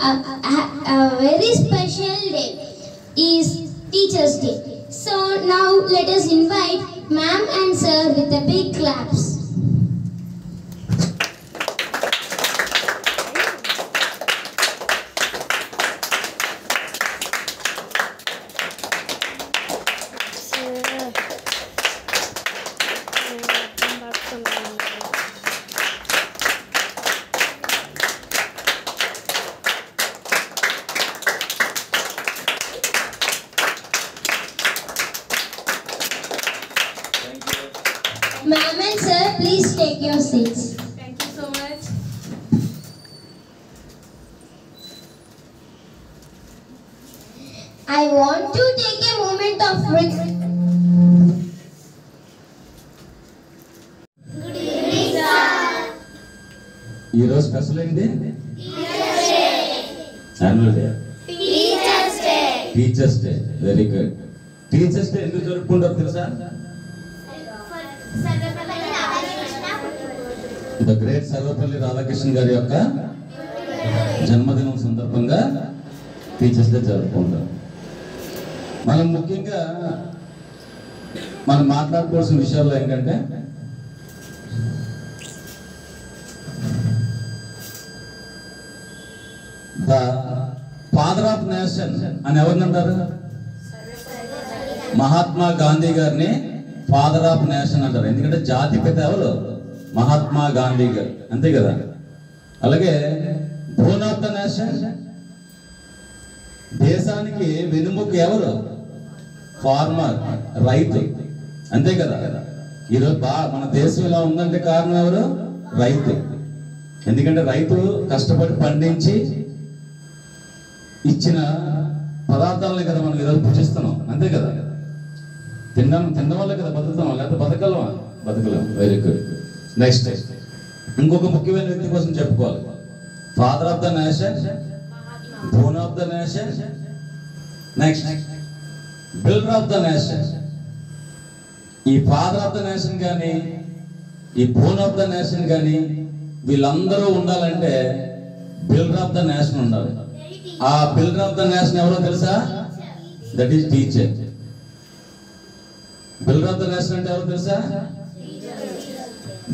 a very special day is Teachers' Day. So now let us invite Ma'am and Sir with a big claps. Ma'am and Sir, please take your seats. Thank you so much. I want to take a moment of Good evening, sir. ఈరోజు special ఏంటి? Annual day. Teachers day. Very good. Teachers day ఎందుకు జరుపుకుంటారు తెలుసా? The great Sarvepalli Radhakrishna గారి యొక్క జన్మదినం సందర్భంగా teachers day జరుపుకుంటారు. మనం ముఖ్యంగా మనం మాట్లాడుకోవాల్సిన విషయాల్లో ఏంటంటే ద ఫాదర్ ఆఫ్ నేషన్ అని ఎవరిని అంటారు? మహాత్మా గాంధీ గారిని ఫాదర్ ఆఫ్ నేషన్ అంటారు. ఎందుకంటే జాతిపిత ఎవరు? మహాత్మా గాంధీ గారు, అంతే కదా. అలాగే బోన్ ఆఫ్ ద నేషన్, దేశానికి వెనుముక ఎవరు? ఫార్మర్, రైతు, అంతే కదా. ఈరోజు మన దేశం ఇలా ఉందంటే కారణం ఎవరు? రైతు. ఎందుకంటే రైతు కష్టపడి పండించి ఇచ్చిన పదార్థాలని కదా మనం ఈరోజు భుజిస్తున్నాం, అంతే కదా. తినడం వల్ల కదా బతుకుతాం, లేకపోతే బతకలేం. Very good. నెక్స్ట్ ఇంకొక ముఖ్యమైన వ్యక్తి కోసం చెప్పుకోవాలి. Father of the nation, bone of the nation, next builder of the nation. ఈ ఫాదర్ ఆఫ్ ద నేషన్ కానీ ఈ బోన్ ఆఫ్ ద నేషన్ కానీ వీళ్ళందరూ ఉండాలంటే బిల్డర్ ఆఫ్ ద నేషన్ ఉండాలి. ఆ బిల్డర్ ఆఫ్ ద నేషన్ ఎవరో తెలుసా? That is teacher. Builder of the nation అంటే ఎవరో తెలుసా?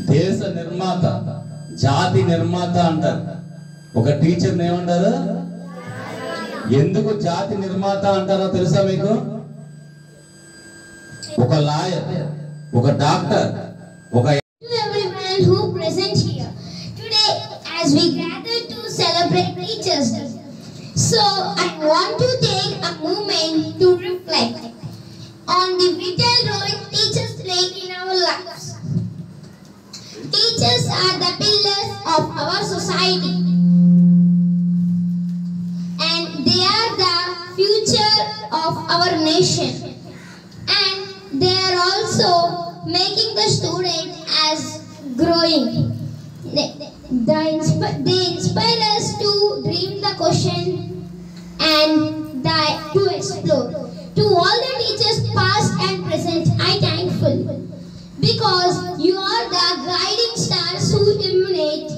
దేశ నిర్మాత, జాతి నిర్మాత అంటారు. ఒక టీచర్ని ఏమంటారు? ఎందుకు జాతి నిర్మాత అంటారో తెలుసా మీకు? ఒక లాయర్, ఒక డాక్టర్, ఒక everyone who present here today as we gather to celebrate Teachers' Day. So I want to take a moment to reflect on the vital role teachers play in our lives. Teachers are the pillars of our society, and they are the future of our nation, and they are also making the student as growing. They inspire us to dream the question and to explore. To all the teachers past and present, I thankful because you are the guiding stars who illuminate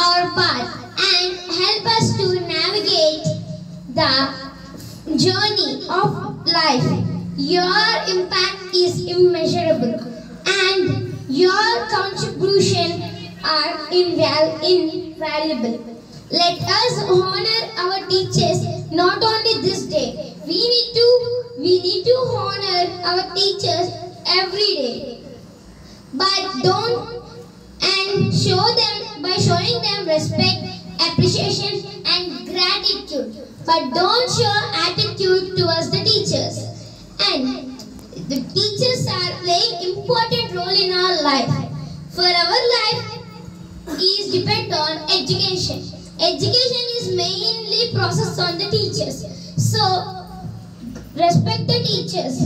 our path and help us to navigate the journey of life. Your impact is immeasurable and your contribution are invaluable. Let us honor our teachers not only this day. We need to honor our teachers every day. But show them by showing them respect, appreciation and gratitude. But don't show attitude towards the teachers. And the teachers are playing important role in our life. For our life is depend on education. Education is mainly processed on the teachers. So respect the teachers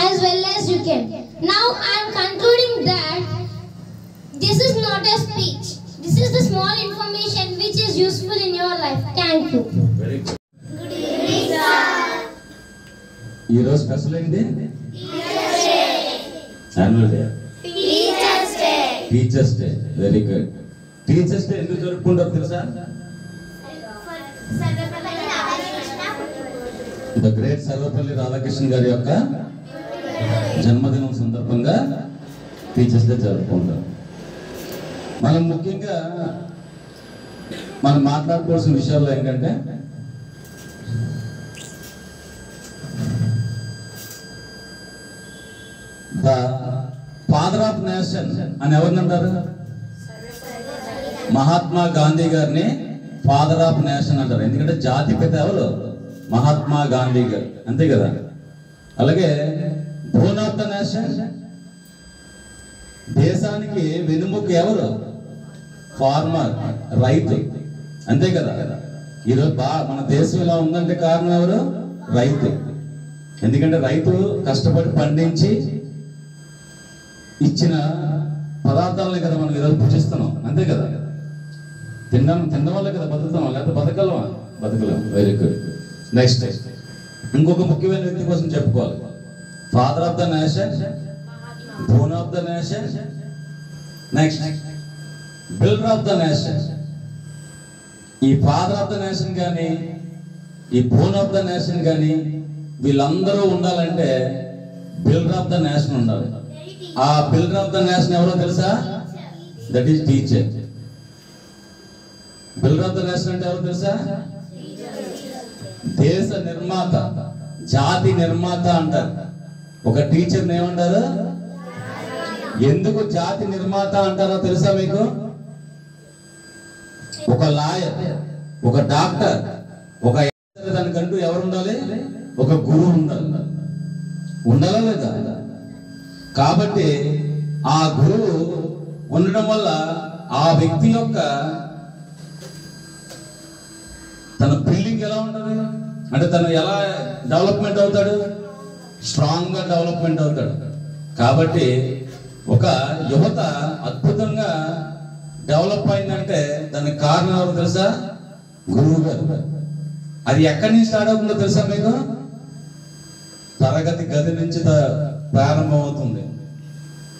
as well as you can. Now I am concluding that this is not a speech. This is the small information which is useful in your life. Thank you. Very good. Good evening, sir. ఈరోజు special ఏంటి? Annual day. Teachers day. Very good. Teachers day ఎందుకు జరుపుకుంటారు తెలుసా? The great Sarvepalli Radhakrishna గారి యొక్క జన్మదినం సందర్భంగా teachers day జరుపుకుంటాం. మనం ముఖ్యంగా మనం మాట్లాడుకోవాల్సిన విషయాల్లో ఏంటంటే ద ఫాదర్ ఆఫ్ నేషన్ అని ఎవరిని అంటారు? మహాత్మా గాంధీ గారిని ఫాదర్ ఆఫ్ నేషన్ అంటారు. ఎందుకంటే జాతిపిత ఎవరు? మహాత్మా గాంధీ గారు, అంతే కదా. అలాగే బోన్ ఆఫ్ ద నేషన్, దేశానికి వెనుముక ఎవరు? ఫార్మర్, రైతు, అంతే కదా. ఈరోజు మన దేశం ఇలా ఉందంటే కారణం ఎవరు? రైతు. ఎందుకంటే రైతు కష్టపడి పండించి ఇచ్చిన పదార్థాలని కదా మనం ఈరోజు భుజిస్తున్నాం, అంతే కదా. తినడం వల్ల కదా బతుకుతున్నాం, లేకపోతే బతకలేం. Very good. నెక్స్ట్ ఇంకొక ముఖ్యమైన వ్యక్తి కోసం చెప్పుకోవాలి. Father of the nation, bone of the nation, next builder of the nation. ఈ ఫాదర్ ఆఫ్ ద నేషన్ కానీ ఈ బోన్ ఆఫ్ ద నేషన్ కానీ వీళ్ళందరూ ఉండాలంటే బిల్డర్ ఆఫ్ ద నేషన్ ఉండాలి. ఆ బిల్డర్ ఆఫ్ ద నేషన్ ఎవరో తెలుసా? That is teacher. Builder of the nation అంటే ఎవరో తెలుసా? దేశ నిర్మాత, జాతి నిర్మాత అంటారు. ఒక టీచర్ని ఏమంటారు? ఎందుకు జాతి నిర్మాత అంటారో తెలుసా మీకు? ఒక లాయర్, ఒక డాక్టర్, ఒక దానికంటూ ఎవరు ఉండాలి? ఒక గురువు ఉండాలి. ఉండాలా లేదా? కాబట్టి ఆ గురువు ఉండడం వల్ల ఆ వ్యక్తి యొక్క తన బిల్డింగ్ ఎలా ఉంటుంది అంటే తను ఎలా డెవలప్మెంట్ అవుతాడు? స్ట్రాంగ్ గా డెవలప్మెంట్ అవుతాడు. కాబట్టి ఒక యువత అద్భుతంగా డెవలప్ అయిందంటే దానికి కారణం ఎవరు తెలుసా? గురువు గారు. అది ఎక్కడి నుంచి స్టార్ట్ అవుతుందో తెలుసా మీకు? తరగతి గది నుంచి ప్రారంభం అవుతుంది.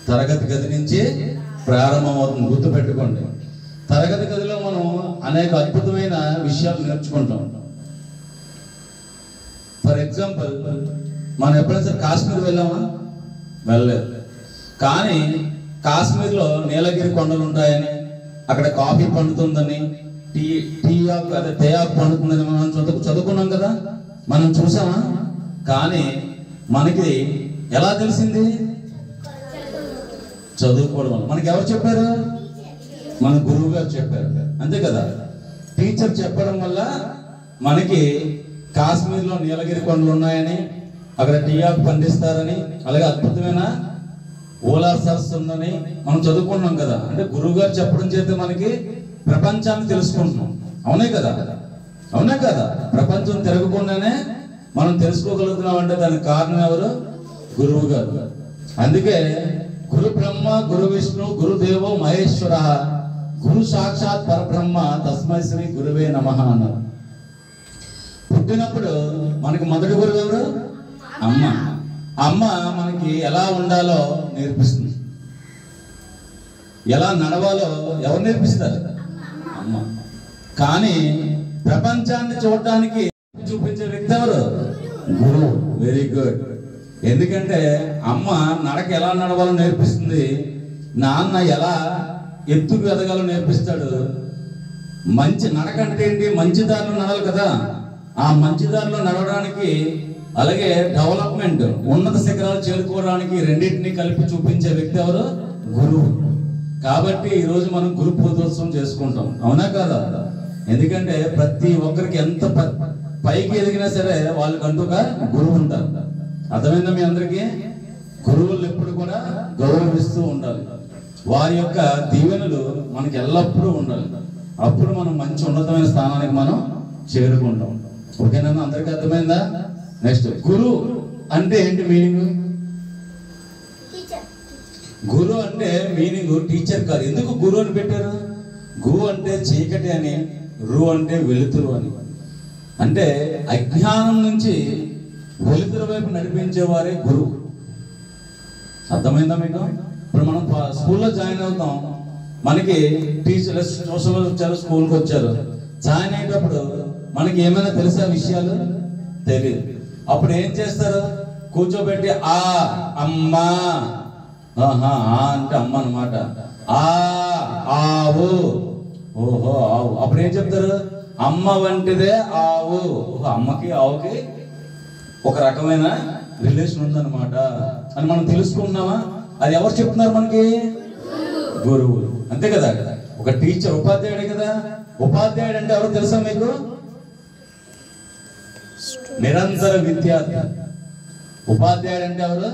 తరగతి గది నుంచి ప్రారంభం అవుతుంది, గుర్తుపెట్టుకోండి. తరగతి గదిలో మనం అనేక అద్భుతమైన విషయాలు నేర్చుకుంటాం. ఫర్ ఎగ్జాంపుల్, మనం ఎప్పుడైనా సరే కాశ్మీర్ వెళ్ళామా? వెళ్ళలేదు. కానీ కాశ్మీర్లో నీలగిరి కొండలు ఉంటాయని, అక్కడ కాఫీ పండుతుందని, టీ ఆకు అదే తే ఆకు పండుతుందని మనం చదువుకున్నాం కదా, మనం చూసామా? కానీ మనకి ఎలా తెలిసింది? చదువుకోవడం వల్ల. మనకి ఎవరు చెప్పారు? మన గురువు గారు చెప్పారు, అంతే కదా. టీచర్ చెప్పడం వల్ల మనకి కాశ్మీర్లో నీలగిరి కొండలు ఉన్నాయని, అక్కడ టీ ఆకు పండిస్తారని, అలాగే అద్భుతమైన ఓలార్ సరస్సు ఉందని మనం చదువుకున్నాం కదా. అంటే గురువు గారు చెప్పడం చేత మనకి ప్రపంచాన్ని తెలుసుకుంటున్నాం, అవునే కదా. అవునా కదా? ప్రపంచం తిరగకుండానే మనం తెలుసుకోగలుగుతున్నాం అంటే దానికి కారణం ఎవరు? గురువు గారు. అందుకే గురు బ్రహ్మ, గురు విష్ణు, గురుదేవో మహేశ్వర, గురు సాక్షాత్ పరబ్రహ్మ, తస్మై శ్రీ గురువే నమః అన్నారు. పుట్టినప్పుడు మనకి మొదటి గురువు ఎవరు? అమ్మ. అమ్మ మనకి ఎలా ఉండాలో నేర్పిస్తుంది, ఎలా నడవాలో ఎవరు నేర్పిస్తారు? అమ్మ. కానీ ప్రపంచాన్ని చూడటానికి చూపించే వ్యక్తి ఎవరు? గురువు. Very good. ఎందుకంటే అమ్మ నడక ఎలా నడవాలో నేర్పిస్తుంది, నాన్న ఎలా ఎత్తుకు ఎదగాలో నేర్పిస్తాడు. మంచి నడక అంటే ఏంటి? మంచి దారిలో నడవాలి కదా. ఆ మంచి దారిలో నడవడానికి, అలాగే డెవలప్మెంట్, ఉన్నత శిఖరాలు చేరుకోవడానికి రెండింటినీ కలిపి చూపించే వ్యక్తి ఎవరు? గురువు. కాబట్టి ఈరోజు మనం గురు పూజోత్సవం చేసుకుంటాం, అవునా కదా. ఎందుకంటే ప్రతి ఒక్కరికి ఎంత పైకి ఎదిగినా సరే వాళ్ళకంటూగా గురువు ఉంటారు. అర్థమైందా మీ అందరికీ? గురువులు ఎప్పుడు కూడా గౌరవిస్తూ ఉండాలి. వారి యొక్క దీవెనలు మనకి ఎల్లప్పుడూ ఉండాలి. అప్పుడు మనం మంచి ఉన్నతమైన స్థానానికి మనం చేరుకుంటాం. ఓకేనా? అందరికీ అర్థమైందా? నెక్స్ట్, గురు అంటే ఏంటి మీనింగ్? గురు అంటే మీనింగ్ టీచర్ కాదు. ఎందుకు గురు అని పెట్టారు? గు అంటే చీకటి అని, రు అంటే వెలుతురు అని. అంటే అజ్ఞానం నుంచి వెలుతురు వైపు నడిపించేవారే గురువు. అర్థమైందా మీకు? ఇప్పుడు మనం స్కూల్లో జాయిన్ అవుతాం, మనకి టీచర్లు ట్యూషన్లో వచ్చారు, స్కూల్కి వచ్చారు. జాయిన్ అయ్యేటప్పుడు మనకి ఏమైనా తెలుసా విషయాలు? తెలియదు. అప్పుడు ఏం చేస్తారు? కూర్చోబెట్టి ఆ అమ్మా, ఆహా ఆ అంటే అమ్మ అన్నమాట, ఆ ఆవు, ఓహో ఆవు. అప్పుడు ఏం చెప్తారు? అమ్మ వంటిదే ఆవు. ఓహో అమ్మకి ఆవుకి ఒక రకమైన రిలేషన్ ఉందన్నమాట అని మనం తెలుసుకుంటున్నామా? అది ఎవరు చెప్తున్నారు మనకి? గురువులు. అంతే కదా. ఒక టీచర్ ఉపాధ్యాయుడే కదా. ఉపాధ్యాయుడు అంటే ఎవరు తెలుసా మీకు? నిరంతర విద్యార్థి. ఉపాధ్యాయుడు అంటే ఎవరు?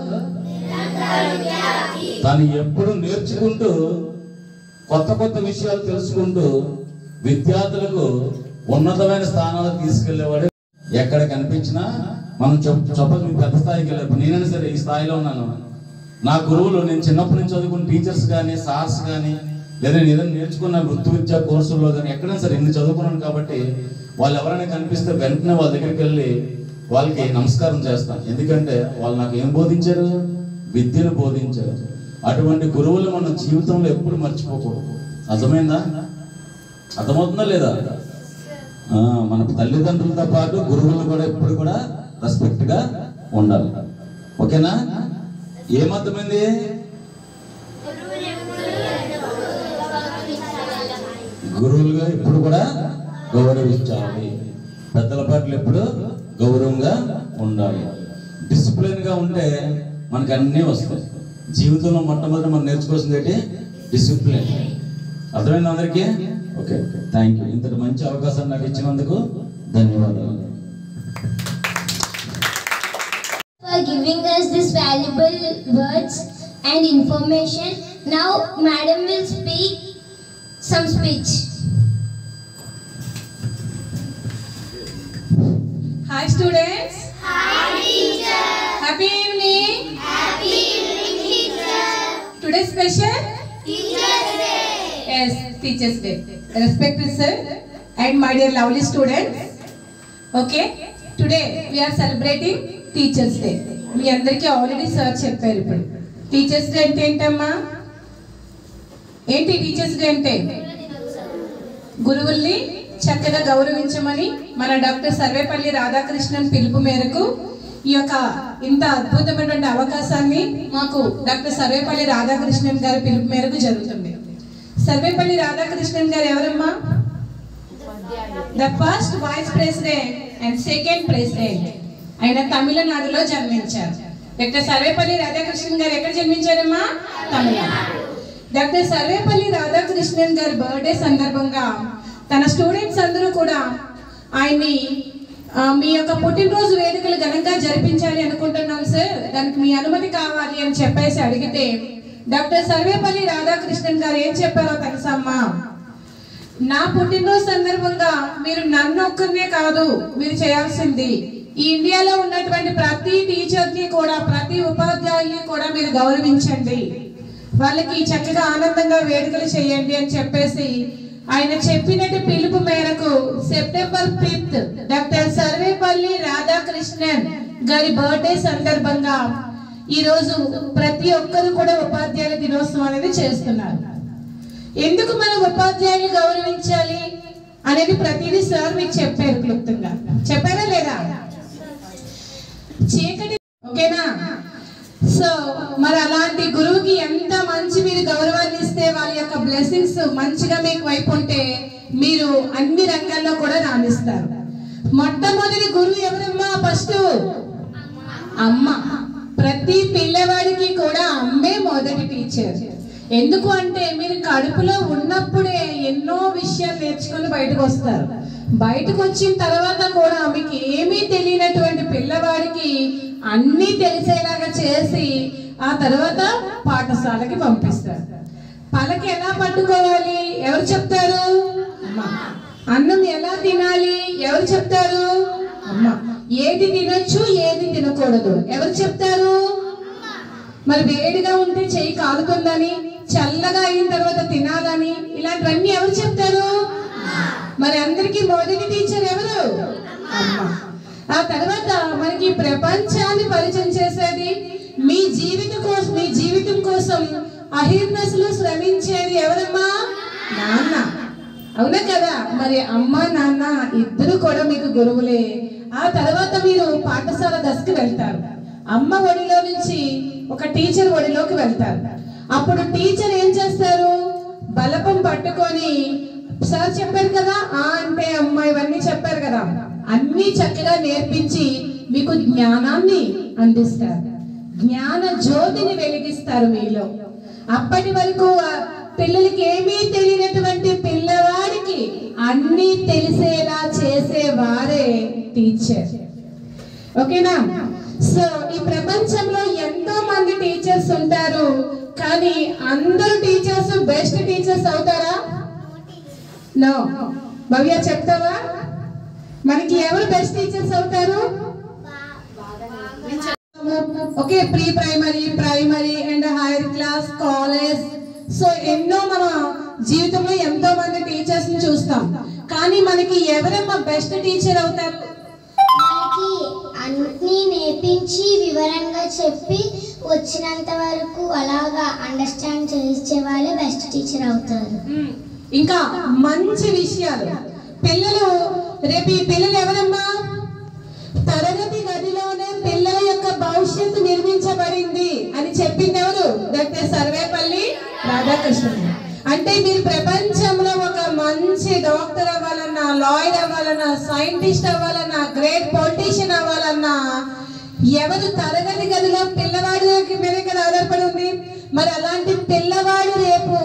తను ఎప్పుడు నేర్చుకుంటూ కొత్త కొత్త విషయాలు తెలుసుకుంటూ విద్యార్థులకు ఉన్నతమైన స్థానాలకు తీసుకెళ్లేవాడు. ఎక్కడ కనిపించినా మనం చెప్పదు మీకు పెద్ద స్థాయికి వెళ్ళారు. నేనైనా సరే ఈ స్థాయిలో ఉన్నాను. నా గురువులు, నేను చిన్నప్పటి నుంచి చదువుకున్న టీచర్స్ కానీ సార్స్ కానీ లేదా నేను ఏదైనా నేర్చుకున్న వృత్తి విద్యా కోర్సుల్లో కానీ ఎక్కడైనా సరే ఇన్ని చదువుకున్నాను కాబట్టి వాళ్ళు ఎవరైనా కనిపిస్తే వెంటనే వాళ్ళ దగ్గరికి వెళ్ళి వాళ్ళకి నమస్కారం చేస్తాను. ఎందుకంటే వాళ్ళు నాకు ఏం బోధించారు? విద్యను బోధించారు. అటువంటి గురువులు మనం జీవితంలో ఎప్పుడు మర్చిపోకూడదు. అర్థమైందా? అర్థమవుతుందా లేదా? మన తల్లిదండ్రులతో పాటు గురువులను కూడా ఎప్పుడు కూడా రెస్పెక్ట్గా ఉండాలి. ఓకేనా? ఏమర్థమైంది? గురువులుగా ఎప్పుడు కూడా గౌరవించాలి. పెద్దల పట్ల ఎప్పుడు గౌరవంగా ఉండాలి. డిసిప్లిన్గా ఉంటే మనకు అన్నీ వస్తాయి. జీవితంలో మొట్టమొదటి మనం నేర్చుకోవాల్సింది ఏంటి? డిసిప్లిన్. అర్థమైంది అందరికీ? Okay, thank you. ఇంతటి మంచి అవకాశం నాకు ఇచ్చినందుకు ధన్యవాదాలు. For giving us this valuable words and information. Now madam will speak some speech. Hi students. Hi teacher. Happy evening. Happy evening teacher. Today special Teacher's Day. yes Teachers Day. Respected sir and my dear lovely students. Okay, today we are celebrating Teachers Day. మీ అందరికీ already sir చెప్పారు. ఇప్పుడు teachers day అంటే ఏంటమ్మా? ఏంటి teachers day అంటే? గురువుల్ని చక్కగా గౌరవించమని మన డాక్టర్ సర్వేపల్లి రాధాకృష్ణన్ పిలుపు మేరకు ఈ యొక్క ఇంత అద్భుతమైనటువంటి అవకాశాన్ని మాకు డాక్టర్ సర్వేపల్లి రాధాకృష్ణన్ గారి పిలుపు మేరకు జరుగుతుంది. సర్వేపల్లి రాధాకృష్ణన్ గారు ఎవరమ్మా? The first vice president and second president. ఆయన తమిళనాడులో జన్మించారు. డాక్టర్ సర్వేపల్లి రాధాకృష్ణన్ గారు ఎక్కడ జన్మించారమ్మా? తమిళనాడు. డాక్టర్ సర్వేపల్లి రాధాకృష్ణన్ గారి బర్త్డే సందర్భంగా తన స్టూడెంట్స్ అందరూ కూడా ఆయన్ని మీ యొక్క పుట్టినరోజు వేడుకలు ఘనంగా జరిపించాలి అనుకుంటున్నాం సార్, దానికి మీ అనుమతి కావాలి అని చెప్పేసి అడిగితే డాక్టర్ సర్వేపల్లి రాధాకృష్ణన్ గారు ఏం చెప్పారో తెలుసమ్మా? నా పుట్టినరోజు సందర్భంగా మీరు నన్ను ఒక్కరినే కాదు మీరు చేయాల్సింది ఈ ఇండియాలో ఉన్నటువంటి ప్రతి టీచర్ని కూడా ప్రతి ఉపాధ్యాయుల్ని కూడా మీరు గౌరవించండి, వాళ్ళకి చక్కగా ఆనందంగా వేడుకలు చేయండి అని చెప్పేసి ఆయన చెప్పినట్టు పిలుపు మేరకు September 5th doctor Sarvepalli Radhakrishnan గారి బర్త్డే సందర్భంగా ఈరోజు ప్రతి ఒక్కరు కూడా ఉపాధ్యాయుల దినోత్సవం అనేది చేస్తున్నారు. ఎందుకు మనం ఉపాధ్యాయులు గౌరవించాలి అనేది ప్రతిదీ సార్ మీకు చెప్పారు. క్లుప్తంగా చెప్పారా లేదా? చీకటి ఓకేనా? సో మరి అలాంటి గురువుకి ఎంత మంచి మీరు గౌరవాన్ని ఇస్తే వాళ్ళ యొక్క బ్లెస్సింగ్స్ మంచిగా మీకు వైపు ఉంటే మీరు అన్ని రంగాల్లో కూడా రాణిస్తారు. మొట్టమొదటి గురువు ఎవరమ్మా? ఫస్ట్ అమ్మ. ప్రతి పిల్లవాడికి కూడా అమ్మే మొదటి టీచర్. ఎందుకు అంటే మీరు కడుపులో ఉన్నప్పుడే ఎన్నో విషయాలు నేర్చుకొని బయటకు వస్తారు. బయటకు వచ్చిన తర్వాత కూడా మీకు ఏమీ తెలియనటువంటి పిల్లవాడికి అన్నీ తెలిసేలాగా చేసి ఆ తర్వాత పాఠశాలకి పంపిస్తారు. పలక ఎలా పట్టుకోవాలి ఎవరు చెప్తారు? అమ్మ. అన్నం ఎలా తినాలి ఎవరు చెప్తారు? అమ్మ. ఏది తినొచ్చు ఏది తినకూడదు ఎవరు చెప్తారు? మరి వేడిగా ఉంటే చెయ్యి కాలుతుందని, చల్లగా అయిన తర్వాత తినాలని, ఇలాంటివన్నీ ఎవరు చెప్తారు? మరి అందరికీ మొదటి టీచర్ ఎవరు? అమ్మ. ఆ తర్వాత మనకి ప్రపంచాన్ని పరిచయం చేసేది, మీ జీవితం కోసం అహిర్నెస్లు శ్రమించేది ఎవరమ్మా? నాన్న. అవునా కదా? మరి అమ్మ నాన్న ఇద్దరు కూడా మీకు గురువులే. ఆ తర్వాత మీరు పాఠశాల దశకి వెళ్తారు. అమ్మ ఒడిలో నుంచి ఒక టీచర్ ఒడిలోకి వెళ్తారు. అప్పుడు టీచర్ ఏం చేస్తారు? బలపం పట్టుకొని, సార్ చెప్పారు కదా ఆ అంటే అమ్మ ఇవన్నీ చెప్పారు కదా, అన్ని చక్కగా నేర్పించి మీకు జ్ఞానాన్ని అందిస్తారు. జ్ఞాన జ్యోతిని వెలిగిస్తారు మీలో. అప్పటి వరకు పిల్లలకి ఏమీ తెలియనటువంటి పిల్లవాడికి అన్నీ తెలిసేలా చేసేవారే టీచర్. ఓకేనా? సో ఈ ప్రపంచంలో ఎంతో మంది టీచర్స్ ఉంటారు, కానీ అందరూ టీచర్స్ బెస్ట్ టీచర్స్ అవుతారా? నో. భవ్య చెప్తావా? మనకి ఎవరు బెస్ట్ టీచర్స్ అవుతారు? Okay, pre primary, primary and higher class, college. So ఎన్నో మన జీవితంలో ఎంతో మంది టీచర్స్ ని చూస్తాం, కానీ మనకి ఎవరమ్మా బెస్ట్ టీచర్ అవుతారు? మనకి అన్ని నేర్పించి వివరంగా చెప్పి వచ్చినంత వరకు అలాగా అండర్స్టాండ్ చేసే వాళ్ళే బెస్ట్ టీచర్ అవుతారు. ఇంకా మంచి విషయాలు పిల్లలు, రేపు ఈ పిల్లలు ఎవరమ్మా? తరగతి గదిలోనే పిల్లల యొక్క భవిష్యత్తు నిర్మించబడింది అని చెప్పింది ఎవరు? డాక్టర్ సర్వేపల్లి రాధాకృష్ణన్. అంటే మీరు ప్రపంచంలో ఒక మంచి డాక్టర్ అవ్వాలన్నా, లాయర్ అవ్వాలన్నా, సైంటిస్ట్ అవ్వాలన్నా, గ్రేట్ పొలిటీషియన్ అవ్వాలన్నా ఎవరు తరగతి గదిలో పిల్లవాడి మీదే కదా ఆధారపడి ఉంది. మరి అలాంటి పిల్లవాడు రేపు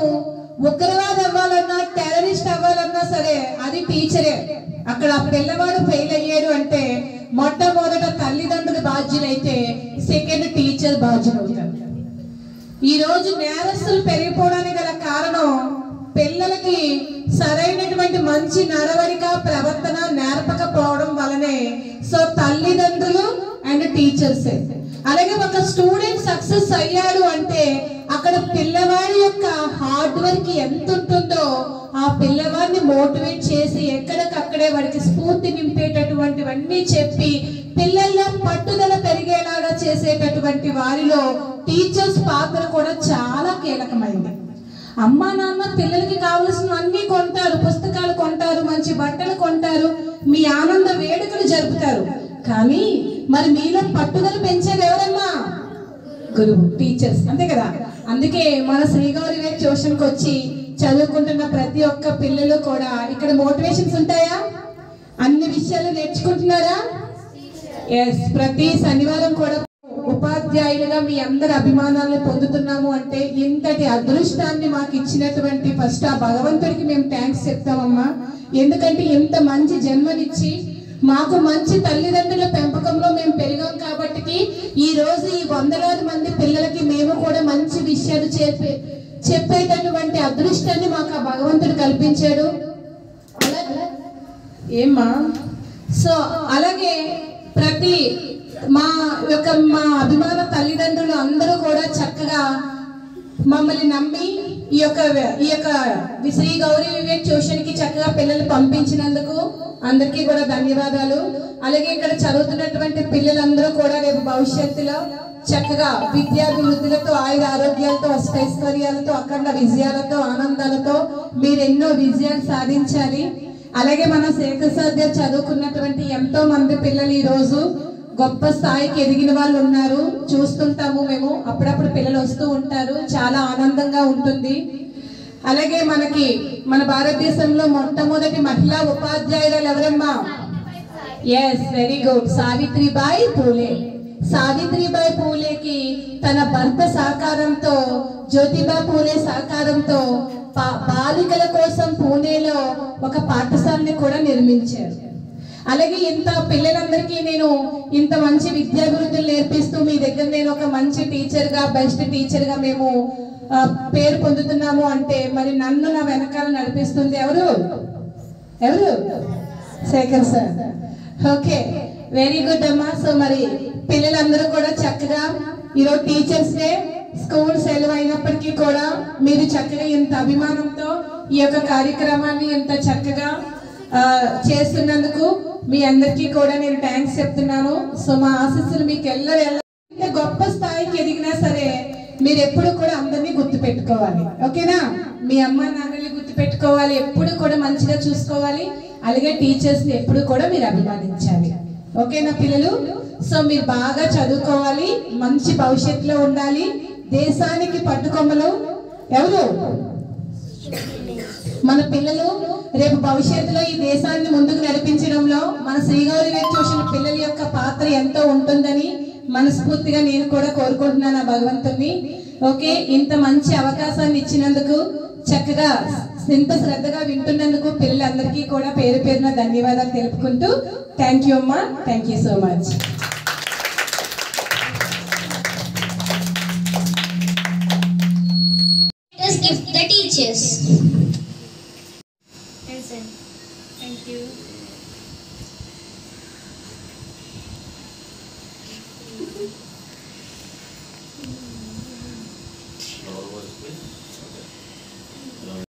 ఉగ్రవాది అవ్వాలన్నా, టెర్రరిస్ట్ అవ్వాలన్నా సరే అది టీచరే. అక్కడ పిల్లవాడు ఫెయిల్ అయ్యాడు అంటే మొట్టమొదట తల్లిదండ్రులు బాధ్యులైతే సెకండ్ టీచర్ బాధ్యులు అవుతారు. ఈ రోజు నేరస్తులు పెరిగిపోవడానికి గల కారణం పిల్లలకి సరైనటువంటి మంచి నడవడిక ప్రవర్తన నేర్పకపోవడం వలనే. సో తల్లిదండ్రులు అండ్ టీచర్స్. అలాగే ఒక స్టూడెంట్ సక్సెస్ అయ్యాడు అంటే అక్కడ పిల్లవాడి యొక్క హార్డ్ వర్క్ ఎంత ఉంటుందో ఆ పిల్లవాడిని మోటివేట్ చేసి ఎక్కడికక్కడే వాడికి స్ఫూర్తి నింపేటటువంటివన్నీ చెప్పి పిల్లల్లో పట్టుదల పెరిగేలాగా చేసేటటువంటి వారిలో టీచర్స్ పాత్ర కూడా చాలా కీలకమైంది. అమ్మా నాన్న పిల్లలకి కావలసిన అన్ని కొంటారు, పుస్తకాలు కొంటారు, మంచి బట్టలు కొంటారు, మీ ఆనంద వేడుకలు జరుపుతారు. కానీ మరి మీలో పట్టుదల పెంచేది ఎవరమ్మా? గురువు, టీచర్స్. అంతే కదా? అందుకే మన శ్రీగౌరి ట్యూషన్కి వచ్చి చదువుకుంటున్న ప్రతి ఒక్క పిల్లలు కూడా ఇక్కడ మోటివేషన్స్ ఉంటాయా? అన్ని విషయాలు నేర్చుకుంటున్నారా? ఎస్. ప్రతి శనివారం కూడా ఉపాధ్యాయులుగా మీ అందరి అభిమానాలను పొందుతున్నాము అంటే ఇంతటి అదృష్టాన్ని మాకు ఇచ్చినటువంటి ఫస్ట్ ఆ భగవంతుడికి మేము థ్యాంక్స్ చెప్తామమ్మా. ఎందుకంటే ఇంత మంచి జన్మనిచ్చి మాకు మంచి తల్లిదండ్రుల పెంపకంలో మేము పెరిగాం కాబట్టి ఈ రోజు ఈ వందలాది మంది పిల్లలకి మేము కూడా మంచి విషయాలు చెప్పేటటువంటి అదృష్టాన్ని మాకు ఆ భగవంతుడు కల్పించాడు. ఏమ్మా? సో అలాగే ప్రతి మా అభిమాన తల్లిదండ్రులు అందరూ కూడా చక్కగా మమ్మల్ని నమ్మి ఈ యొక్క శ్రీ గౌరీ వివేక్ ట్యూషన్ కి చక్కగా పిల్లలు పంపించినందుకు అందరికీ కూడా ధన్యవాదాలు. అలాగే ఇక్కడ చదువుతున్నటువంటి పిల్లలందరూ కూడా రేపు భవిష్యత్తులో చక్కగా విద్యాభివృద్ధులతో, ఆయుర ఆరోగ్యాలతో, అష్టైశ్వర్యాలతో, అఖండ విజయాలతో, ఆనందాలతో మీరు ఎన్నో విజయాలు సాధించాలి. అలాగే మన శేఖర్ సార్ గారు చదువుకున్నటువంటి ఎంతో మంది పిల్లలు ఈ రోజు గొప్ప స్థాయికి ఎదిగిన వాళ్ళు ఉన్నారు. చూస్తుంటాము మేము, అప్పుడప్పుడు పిల్లలు వస్తూ ఉంటారు, చాలా ఆనందంగా ఉంటుంది. అలాగే మన భారతదేశంలో మొట్టమొదటి మహిళా ఉపాధ్యాయురాలు ఎవరమ్మా? Yes, very good, Savitribai Phule. Savitribai పూలేకి తన భర్త సహకారంతో, జ్యోతిబా పూలే సహకారంతో బాలికల కోసం పూణేలో ఒక పాఠశాలని కూడా నిర్మించారు. అలాగే ఇంత పిల్లలందరికీ నేను ఇంత మంచి విద్యాభివృద్ధులు నేర్పిస్తూ మీ దగ్గర నేను ఒక మంచి టీచర్గా, బెస్ట్ టీచర్గా మేము పేరు పొందుతున్నాము అంటే మరి నన్ను నా వెనకాల నడిపిస్తుంది ఎవరు? Shekhar sir. Okay, very good అమ్మా. సో మరి పిల్లలందరూ కూడా చక్కగా ఈరోజు టీచర్స్ డే, స్కూల్ సెలవు అయినప్పటికీ కూడా మీరు చక్కగా ఇంత అభిమానంతో ఈ యొక్క కార్యక్రమాన్ని ఇంత చక్కగా చేస్తున్నందుకు మీ అందరికీ కూడా నేను థ్యాంక్స్ చెప్తున్నాను. సో మా ఆశీస్సులు మీకు ఎంత గొప్ప స్థాయికి ఎదిగినా సరే మీరు ఎప్పుడు కూడా అందరినీ గుర్తు పెట్టుకోవాలి. ఓకేనా? మీ అమ్మ నాన్నల్ని గుర్తు గుర్తుపెట్టుకోవాలి, ఎప్పుడు కూడా మంచిగా చూసుకోవాలి. అలాగే టీచర్స్ని ఎప్పుడు కూడా మీరు అభిమానించాలి. ఓకేనా పిల్లలు? సో మీరు బాగా చదువుకోవాలి, మంచి భవిష్యత్తులో ఉండాలి. దేశానికి పట్టుకొమ్మలు ఎవరు? మన పిల్లలు. రేపు భవిష్యత్తులో ఈ దేశాన్ని ముందుకు నడిపించడంలో మన శ్రీ గౌరీ ట్యూషన్ పిల్లల యొక్క పాత్ర ఎంతో ఉంటుందని మనస్ఫూర్తిగా నేను కూడా కోరుకుంటున్నాను ఆ భగవంతుని. ఓకే, ఇంత మంచి అవకాశాన్ని ఇచ్చినందుకు, చక్కగా ఇంత శ్రద్ధగా వింటున్నందుకు పిల్లలందరికీ కూడా పేరు పేరున ధన్యవాదాలు తెలుపుకుంటూ థ్యాంక్ యూ అమ్మా, thank you so much. Let us give the teachers. Thank you.